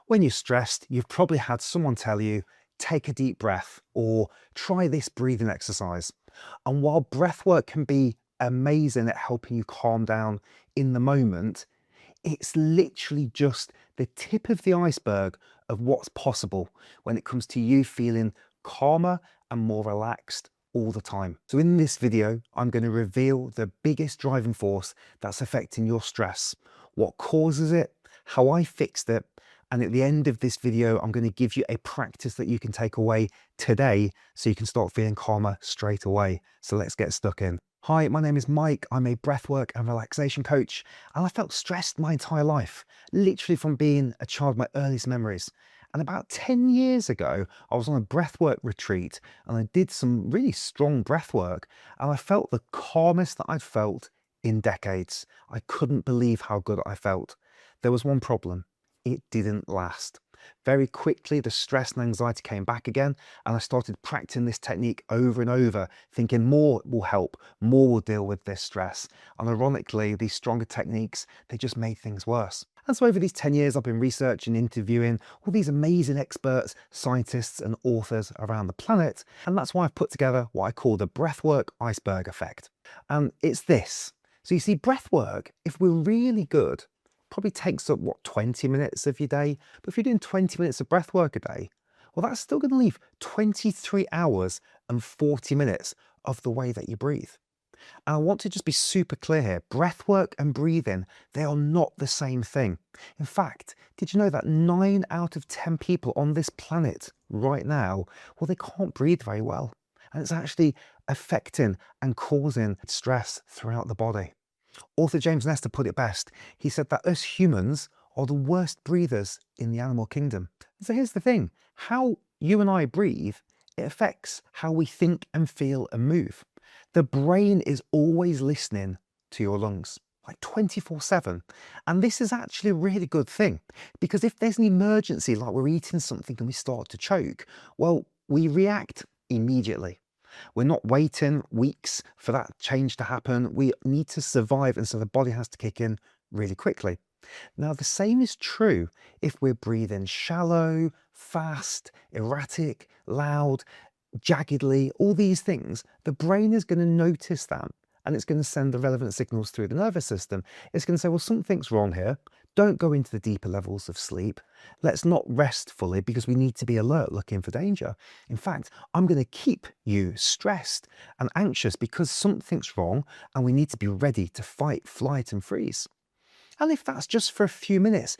When you're stressed, you've probably had someone tell you, take a deep breath or try this breathing exercise. And while breath work can be amazing at helping you calm down in the moment, it's literally just the tip of the iceberg of what's possible when it comes to you feeling calmer and more relaxed all the time. So in this video, I'm going to reveal the biggest driving force that's affecting your stress, what causes it, how I fixed it, and at the end of this video, I'm going to give you a practice that you can take away today so you can start feeling calmer straight away. So let's get stuck in. Hi, my name is Mike. I'm a breathwork and relaxation coach, and I felt stressed my entire life, literally from being a child, my earliest memories. And about 10 years ago, I was on a breathwork retreat and I did some really strong breathwork, and I felt the calmest that I'd felt in decades. I couldn't believe how good I felt. There was one problem. It didn't last. Very quickly, the stress and anxiety came back again, and I started practicing this technique over and over, thinking more will help, more will deal with this stress. And ironically, these stronger techniques, they just made things worse. And so over these 10 years, I've been researching, interviewing all these amazing experts, scientists and authors around the planet. And that's why I've put together what I call the breathwork iceberg effect. And it's this. So you see, breathwork, if we're really good, probably takes up, 20 minutes of your day. But if you're doing 20 minutes of breath work a day, well, that's still going to leave 23 hours and 40 minutes of the way that you breathe. And I want to just be super clear here. Breath work and breathing, they are not the same thing. In fact, did you know that 9 out of 10 people on this planet right now, well, they can't breathe very well. And it's actually affecting and causing stress throughout the body. Author James Nestor put it best. He said that us humans are the worst breathers in the animal kingdom. So here's the thing. How you and I breathe, it affects how we think and feel and move. The brain is always listening to your lungs, like 24/7. And this is actually a really good thing, because if there's an emergency, like we're eating something and we start to choke, well, we react immediately. We're not waiting weeks for that change to happen. We need to survive, and so the body has to kick in really quickly. Now, the same is true if we're breathing shallow, fast, erratic, loud, jaggedly, all these things. The brain is going to notice that, and it's going to send the relevant signals through the nervous system. It's going to say, well, something's wrong here. Don't go into the deeper levels of sleep. Let's not rest fully because we need to be alert, looking for danger. In fact, I'm going to keep you stressed and anxious because something's wrong and we need to be ready to fight, flight and freeze. And if that's just for a few minutes,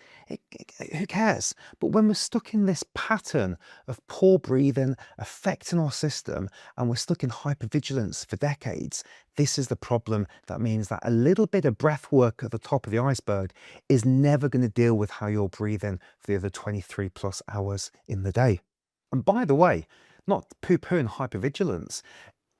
who cares? But when we're stuck in this pattern of poor breathing affecting our system, and we're stuck in hypervigilance for decades, this is the problem. That means that a little bit of breath work at the top of the iceberg is never going to deal with how you're breathing for the other 23 plus hours in the day. And by the way, not poo-pooing hypervigilance,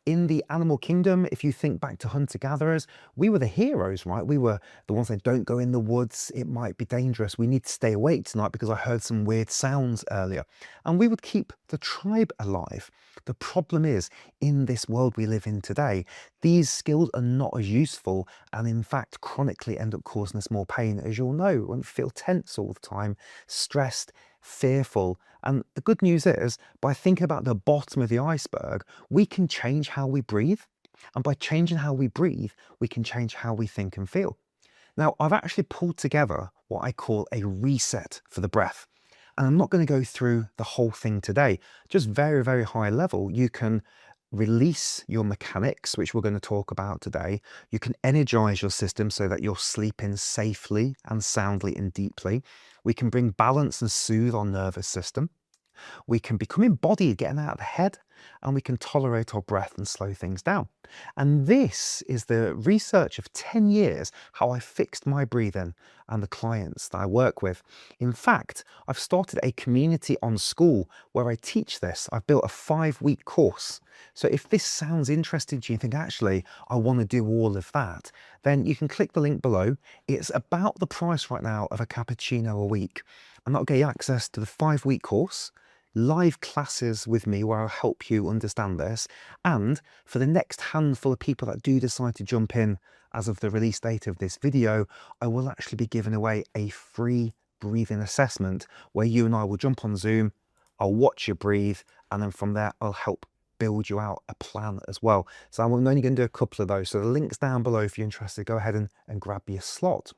in the animal kingdom, if you think back to hunter-gatherers, we were the heroes, right? We were the ones that don't go in the woods. It might be dangerous. We need to stay awake tonight because I heard some weird sounds earlier. And we would keep the tribe alive. The problem is, in this world we live in today, these skills are not as useful and in fact chronically end up causing us more pain. As you'll know, when we feel tense all the time, stressed, fearful. And the good news is, by thinking about the bottom of the iceberg, we can change how we breathe. And by changing how we breathe, we can change how we think and feel. Now, I've actually pulled together what I call a reset for the breath. And I'm not going to go through the whole thing today, just very, very high level. You can release your mechanics, which we're going to talk about today. You can energize your system so that you're sleeping safely and soundly and deeply. We can bring balance and soothe our nervous system. We can become embodied, getting out of the head, and we can tolerate our breath and slow things down. And this is the research of 10 years, how I fixed my breathing and the clients that I work with. In fact, I've started a community on school where I teach this. I've built a 5-week course. So if this sounds interesting to you and think, actually, I want to do all of that, then you can click the link below. It's about the price right now of a cappuccino a week. And that'll get you access to the 5-week course, live classes with me where I'll help you understand this. And for the next handful of people that do decide to jump in as of the release date of this video, I will actually be giving away a free breathing assessment where you and I will jump on Zoom, I'll watch you breathe, and then from there, I'll help build you out a plan as well. So I'm only going to do a couple of those. So the link's down below if you're interested. Go ahead and grab your slot.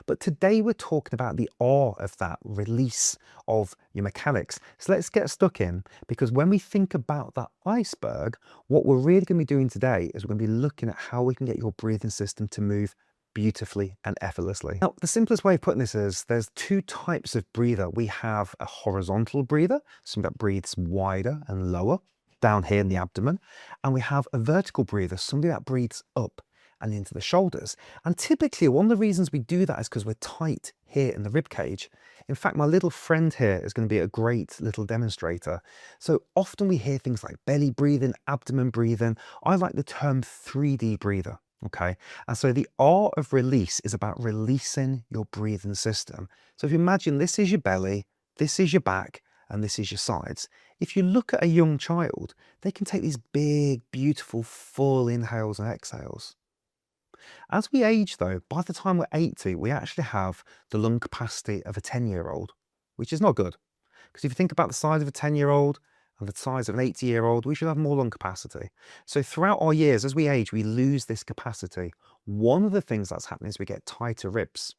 But today we're talking about the R of that release of your mechanics. So let's get stuck in, because when we think about that iceberg, what we're really going to be doing today is we're going to be looking at how we can get your breathing system to move beautifully and effortlessly. Now, the simplest way of putting this is there's two types of breather. We have a horizontal breather, something that breathes wider and lower down here in the abdomen. And we have a vertical breather, something that breathes up and into the shoulders. And typically one of the reasons we do that is because we're tight here in the rib cage. In fact, my little friend here is going to be a great little demonstrator. So often we hear things like belly breathing, abdomen breathing. I like the term 3D breather. Okay, and so the R of release is about releasing your breathing system. So if you imagine this is your belly, this is your back, and this is your sides. If you look at a young child, they can take these big, beautiful, full inhales and exhales. As we age though, by the time we're 80, we actually have the lung capacity of a 10-year-old, which is not good. Because if you think about the size of a 10-year-old and the size of an 80-year-old, we should have more lung capacity. So throughout our years, as we age, we lose this capacity. One of the things that's happening is we get tighter ribs.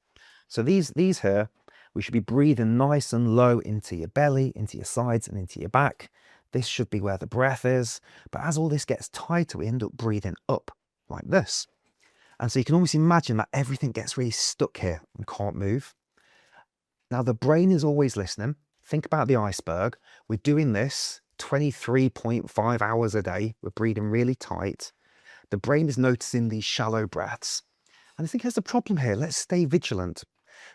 So these here, we should be breathing nice and low into your belly, into your sides, and into your back. This should be where the breath is. But as all this gets tighter, we end up breathing up like this. And so you can almost imagine that everything gets really stuck here and can't move. Now the brain is always listening. Think about the iceberg. We're doing this 23.5 hours a day. We're breathing really tight. The brain is noticing these shallow breaths. And I think there's a problem here. Let's stay vigilant.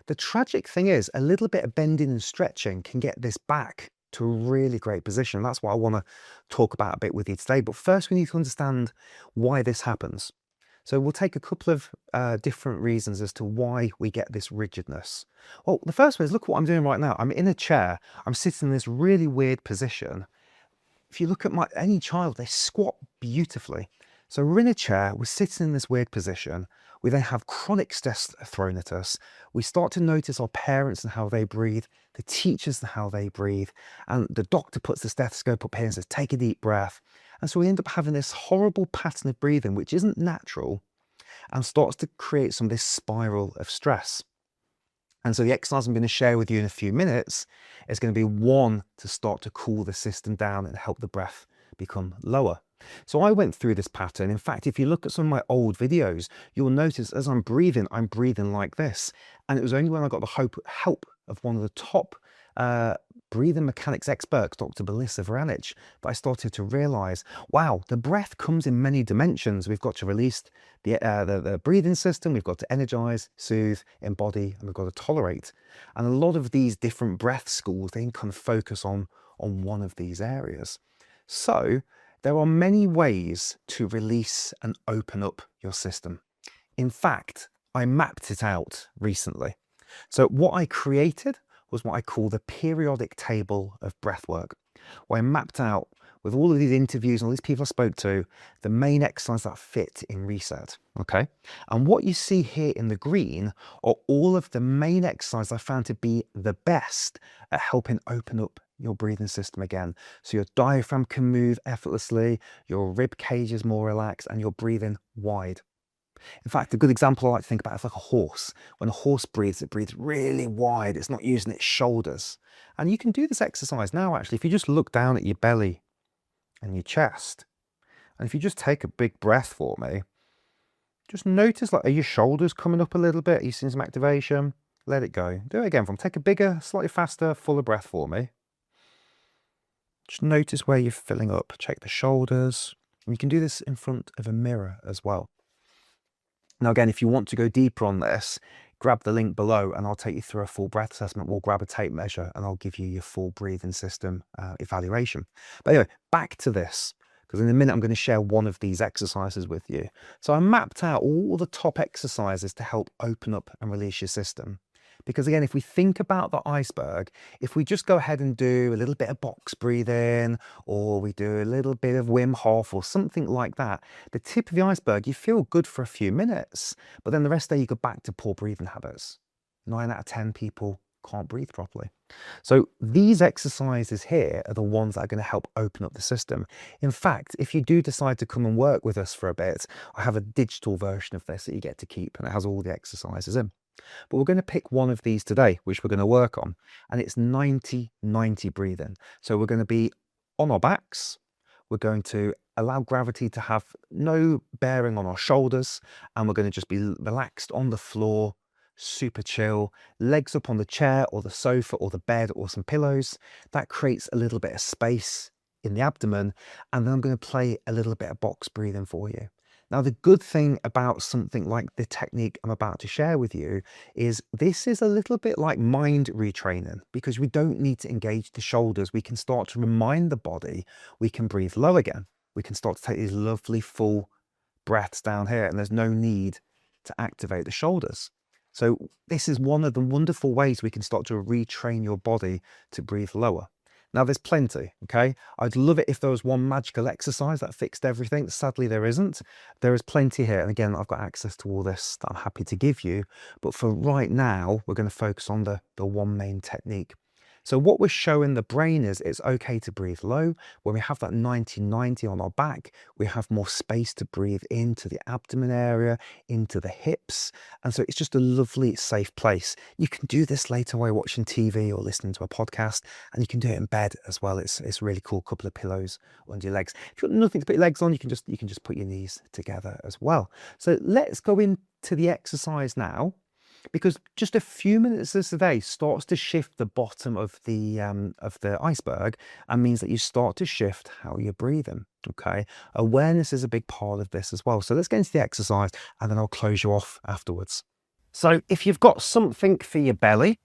The tragic thing is a little bit of bending and stretching can get this back to a really great position. That's what I want to talk about a bit with you today. But first we need to understand why this happens. So we'll take a couple of different reasons as to why we get this rigidness. Well, the first one is, look what I'm doing right now. I'm in a chair. I'm sitting in this really weird position. If you look at any child, they squat beautifully. So we're in a chair, we're sitting in this weird position. We then have chronic stress thrown at us. We start to notice our parents and how they breathe, the teachers and how they breathe. And the doctor puts the stethoscope up here and says, take a deep breath. And so we end up having this horrible pattern of breathing, which isn't natural, and starts to create some of this spiral of stress. And so the exercise I'm going to share with you in a few minutes is going to be one to start to cool the system down and help the breath become lower. So I went through this pattern. In fact, if you look at some of my old videos, you'll notice as I'm breathing like this. And it was only when I got the help of one of the top breathing mechanics experts, Dr. Belissa Vranich, that I started to realize, wow, the breath comes in many dimensions. We've got to release the breathing system, we've got to energize, soothe, embody, and we've got to tolerate. And a lot of these different breath schools, they can kind of focus on one of these areas. So there are many ways to release and open up your system. In fact, I mapped it out recently. So what I created was what I call the periodic table of breathwork, where I mapped out with all of these interviews and all these people I spoke to, the main exercises that fit in reset, okay? And what you see here in the green are all of the main exercises I found to be the best at helping open up your breathing system again. So your diaphragm can move effortlessly, your rib cage is more relaxed, and you're breathing wide. In fact, a good example I like to think about is like a horse. When a horse breathes, it breathes really wide. It's not using its shoulders. And you can do this exercise now, actually, if you just look down at your belly and your chest. And if you just take a big breath for me, just notice, like, are your shoulders coming up a little bit? Are you seeing some activation? Let it go. Do it again for me. Take a bigger, slightly faster, fuller breath for me. Just notice where you're filling up. Check the shoulders. And you can do this in front of a mirror as well. Now, again, if you want to go deeper on this, grab the link below and I'll take you through a full breath assessment. We'll grab a tape measure and I'll give you your full breathing system evaluation. But anyway, back to this, because in a minute I'm going to share one of these exercises with you. So I mapped out all the top exercises to help open up and release your system. Because again, if we think about the iceberg, if we just go ahead and do a little bit of box breathing, or we do a little bit of Wim Hof or something like that, the tip of the iceberg, you feel good for a few minutes, but then the rest of the day you go back to poor breathing habits. 9 out of 10 people can't breathe properly. So these exercises here are the ones that are going to help open up the system. In fact, if you do decide to come and work with us for a bit, I have a digital version of this that you get to keep, and it has all the exercises in. But we're going to pick one of these today, which we're going to work on, and it's 90-90 breathing. So we're going to be on our backs. We're going to allow gravity to have no bearing on our shoulders, and we're going to just be relaxed on the floor, super chill, legs up on the chair or the sofa or the bed or some pillows. That creates a little bit of space in the abdomen, and then I'm going to play a little bit of box breathing for you. Now, the good thing about something like the technique I'm about to share with you is this is a little bit like mind retraining, because we don't need to engage the shoulders. We can start to remind the body we can breathe low again. We can start to take these lovely full breaths down here, and there's no need to activate the shoulders. So this is one of the wonderful ways we can start to retrain your body to breathe lower. Now, there's plenty, okay? I'd love it if there was one magical exercise that fixed everything. Sadly, there isn't. There is plenty here. And again, I've got access to all this that I'm happy to give you. But for right now, we're going to focus on the one main technique. So what we're showing the brain is it's okay to breathe low. When we have that 90-90 on our back, we have more space to breathe into the abdomen area, into the hips. And so it's just a lovely, safe place. You can do this later while watching TV or listening to a podcast, and you can do it in bed as well. It's really cool. Couple of pillows under your legs. If you've got nothing to put your legs on, you can just put your knees together as well. So let's go into the exercise now, because just a few minutes of today starts to shift the bottom of the iceberg, and means that you start to shift how you're breathing. Okay, awareness is a big part of this as well. So let's get into the exercise, and then I'll close you off afterwards. So if you've got something for your belly,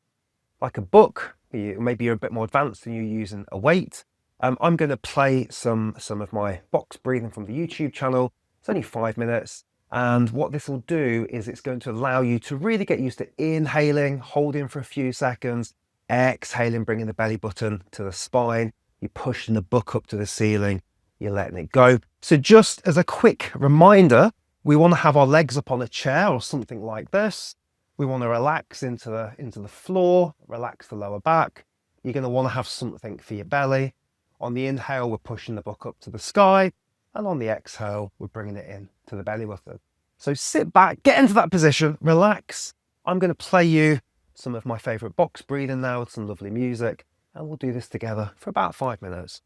like a book, maybe you're a bit more advanced and you're using a weight, I'm going to play some of my box breathing from the YouTube channel. It's only 5 minutes. And what this will do is it's going to allow you to really get used to inhaling, holding for a few seconds, exhaling, bringing the belly button to the spine. You're pushing the book up to the ceiling. You're letting it go. So just as a quick reminder, we want to have our legs up on a chair or something like this. We want to relax into the floor, relax the lower back. You're going to want to have something for your belly. On the inhale, we're pushing the book up to the sky. And on the exhale, we're bringing it in to the belly button. So sit back, get into that position, relax. I'm going to play you some of my favorite box breathing now with some lovely music, and we'll do this together for about 5 minutes.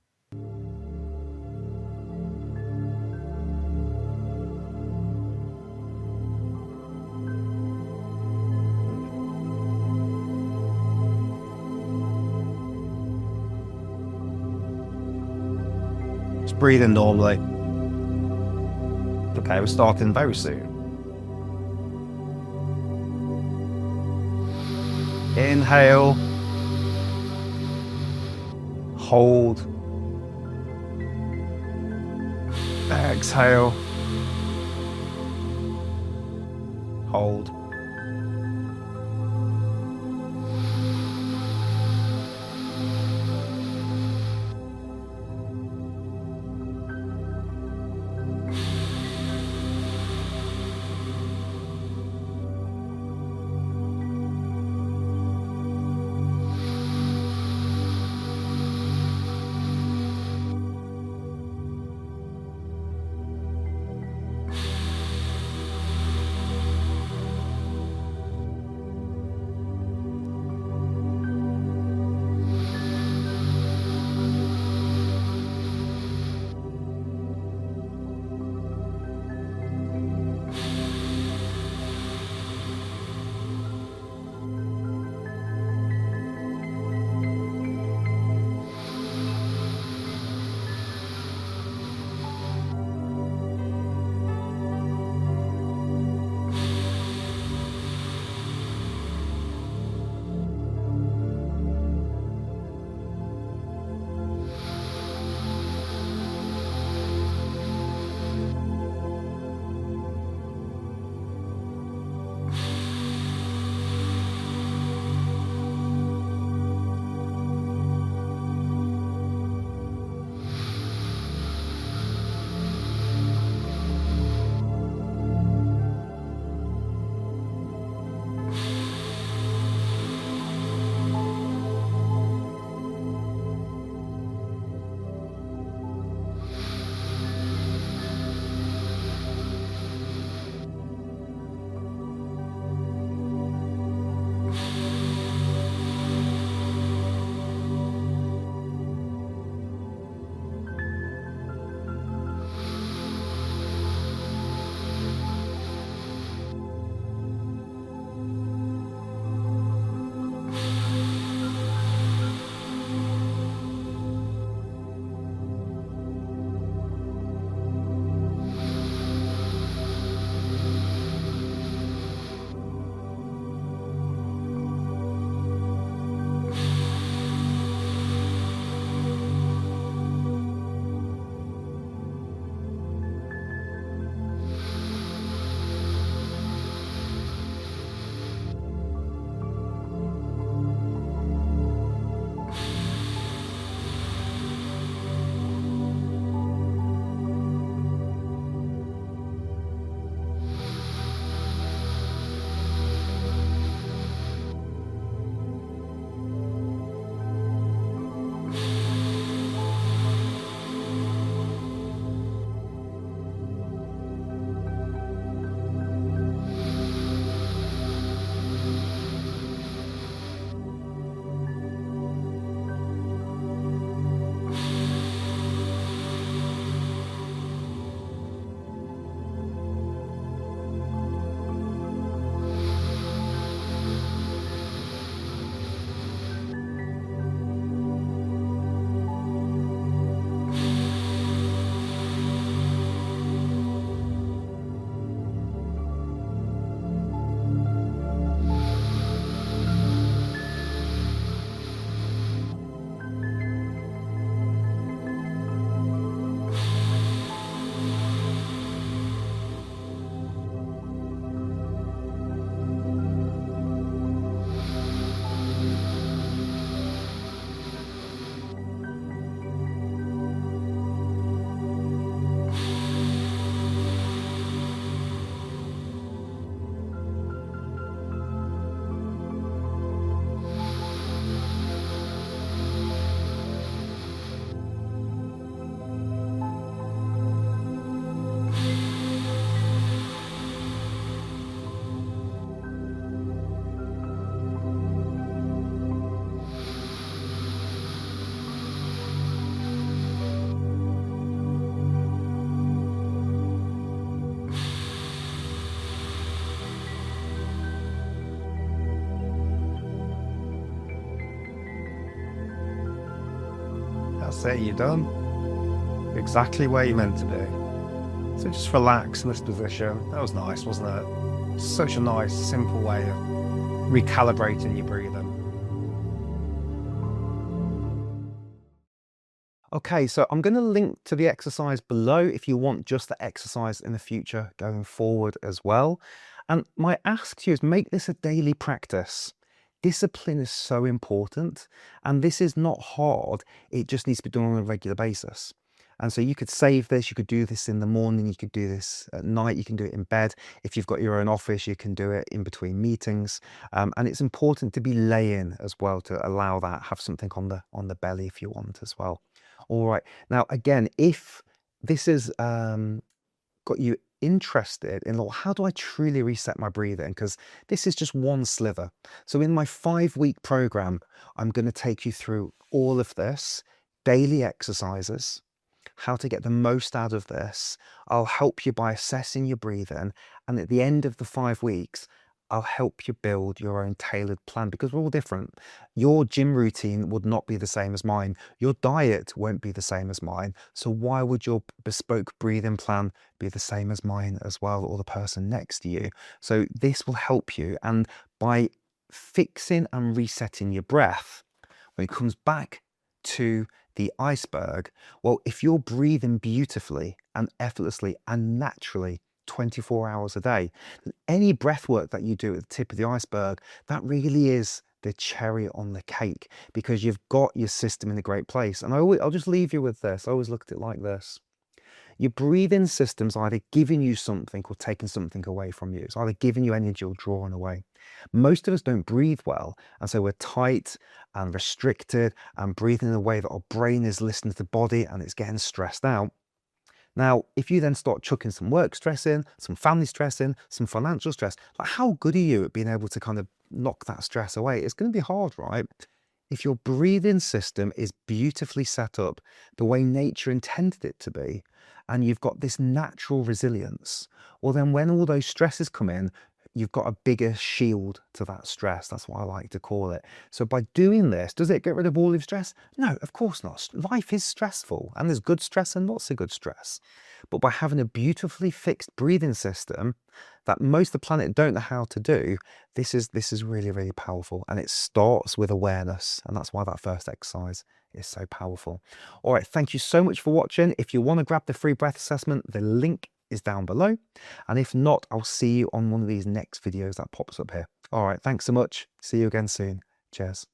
Just breathe in normally. Okay, we're starting very soon. Inhale. Hold. Exhale. Hold. That's it, you're done. Exactly where you're meant to be. So just relax in this position. That was nice, wasn't it? Such a nice, simple way of recalibrating your breathing. Okay, so I'm going to link to the exercise below if you want just the exercise in the future going forward as well. And my ask to you is make this a daily practice. Discipline is so important, and this is not hard. It just needs to be done on a regular basis. And so you could save this, you could do this in the morning, you could do this at night, you can do it in bed. If you've got your own office, you can do it in between meetings. And it's important to be laying as well to allow that, have something on the belly if you want as well. All right. Now, again, if this has got you interested in, well, how do I truly reset my breathing? Because this is just one sliver. So in my 5-week program, I'm going to take you through all of this, daily exercises, how to get the most out of this. I'll help you by assessing your breathing. And at the end of the 5 weeks, I'll help you build your own tailored plan because we're all different. Your gym routine would not be the same as mine. Your diet won't be the same as mine. So why would your bespoke breathing plan be the same as mine as well, or the person next to you? So this will help you. And by fixing and resetting your breath, when it comes back to the iceberg, well, if you're breathing beautifully and effortlessly and naturally 24 hours a day, then any breath work that you do at the tip of the iceberg, that really is the cherry on the cake because you've got your system in a great place. And I'll just leave you with this. I always look at it like this. Your breathing system's either giving you something or taking something away from you. It's either giving you energy or drawing away. Most of us don't breathe well, and so we're tight and restricted and breathing in a way that our brain is listening to the body and it's getting stressed out. Now, if you then start chucking some work stress in, some family stress in, some financial stress, like how good are you at being able to kind of knock that stress away? It's going to be hard, right? If your breathing system is beautifully set up the way nature intended it to be, and you've got this natural resilience, well, then when all those stresses come in, you've got a bigger shield to that stress. That's what I like to call it. So by doing this, does it get rid of all of stress? No, of course not. Life is stressful, and there's good stress and not so good stress. But by having a beautifully fixed breathing system that most of the planet don't know how to do, this is really, really powerful. And it starts with awareness. And that's why that first exercise is so powerful. All right, thank you so much for watching. If you want to grab the free breath assessment, the link is down below. And if not, I'll see you on one of these next videos that pops up here. All right, thanks so much. See you again soon. Cheers.